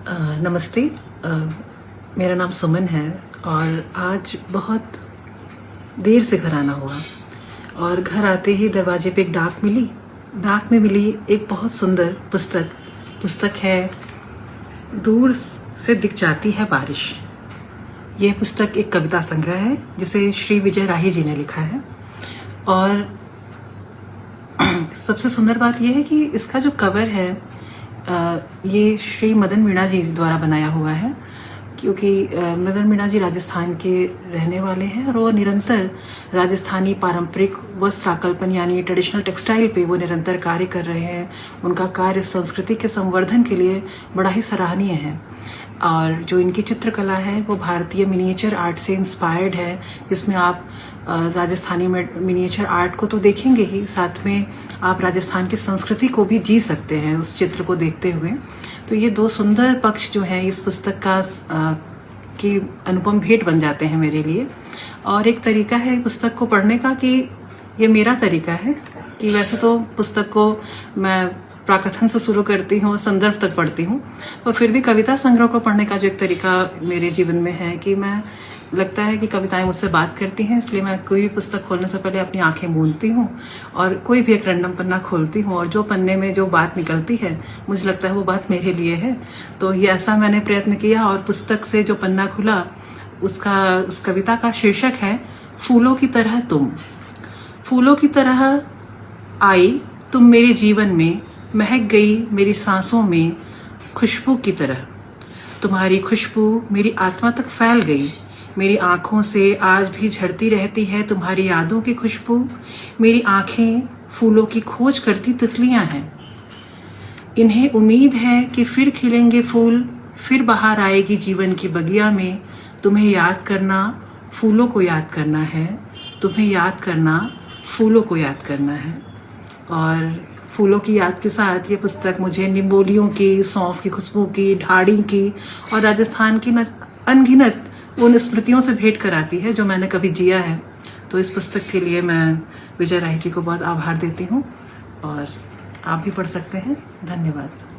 नमस्ते। अ, मेरा नाम सुमन है और आज बहुत देर से घर आना हुआ और घर आते ही दरवाजे पे एक डाक मिली। डाक में मिली एक बहुत सुंदर पुस्तक है दूर से दिख जाती है बारिश। यह पुस्तक एक कविता संग्रह है जिसे श्री विजय राही जी ने लिखा है। और सबसे सुंदर बात यह है कि इसका जो कवर है ये श्री मदन मीणा जी द्वारा बनाया हुआ है, क्योंकि मदन मीणा जी राजस्थान के रहने वाले हैं और वो निरंतर राजस्थानी पारंपरिक वस्त्र आकल्पन यानी ट्रेडिशनल टेक्सटाइल पे वो निरंतर कार्य कर रहे हैं। उनका कार्य संस्कृति के संवर्धन के लिए बड़ा ही सराहनीय है और जो इनकी चित्रकला है वो भारतीय मिनिएचर आर्ट से इंस्पायर्ड है, जिसमें आप राजस्थानी मिनिएचर आर्ट को तो देखेंगे ही, साथ में आप राजस्थान की संस्कृति को भी जी सकते हैं उस चित्र को देखते हुए। तो ये दो सुंदर पक्ष जो हैं इस पुस्तक का की अनुपम भेंट बन जाते हैं मेरे लिए। और एक तरीका है पुस्तक को पढ़ने का कि ये मेरा तरीका है कि वैसे तो पुस्तक को मैं प्राकथन से शुरू करती हूँ, संदर्भ तक पढ़ती हूँ, और फिर भी कविता संग्रह को पढ़ने का जो एक तरीका मेरे जीवन में है कि मैं लगता है कि कविताएं मुझसे बात करती हैं, इसलिए मैं कोई भी पुस्तक खोलने से पहले अपनी आंखें मूंदती हूँ और कोई भी एक रैंडम पन्ना खोलती हूँ और जो पन्ने में जो बात निकलती है मुझे लगता है वो बात मेरे लिए है। तो ये ऐसा मैंने प्रयत्न किया और पुस्तक से जो पन्ना खुला उस कविता का शीर्षक है फूलों की तरह तुम। फूलों की तरह आई तुम मेरे जीवन में, महक गई मेरी सांसों में खुशबू की तरह। तुम्हारी खुशबू मेरी आत्मा तक फैल गई, मेरी आंखों से आज भी झड़ती रहती है तुम्हारी यादों की खुशबू। मेरी आंखें फूलों की खोज करती तितलियां हैं, इन्हें उम्मीद है कि फिर खिलेंगे फूल, फिर बाहर आएगी जीवन की बगिया में। तुम्हें याद करना फूलों को याद करना है, तुम्हें याद करना फूलों को याद करना है। और फूलों की याद के साथ ये पुस्तक मुझे निम्बोलियों की, सौंफ की खुशबू की, ढाड़ी की और राजस्थान की अनगिनत उन स्मृतियों से भेंट कराती है जो मैंने कभी जिया है। तो इस पुस्तक के लिए मैं विजय राही जी को बहुत आभार देती हूँ और आप भी पढ़ सकते हैं। धन्यवाद।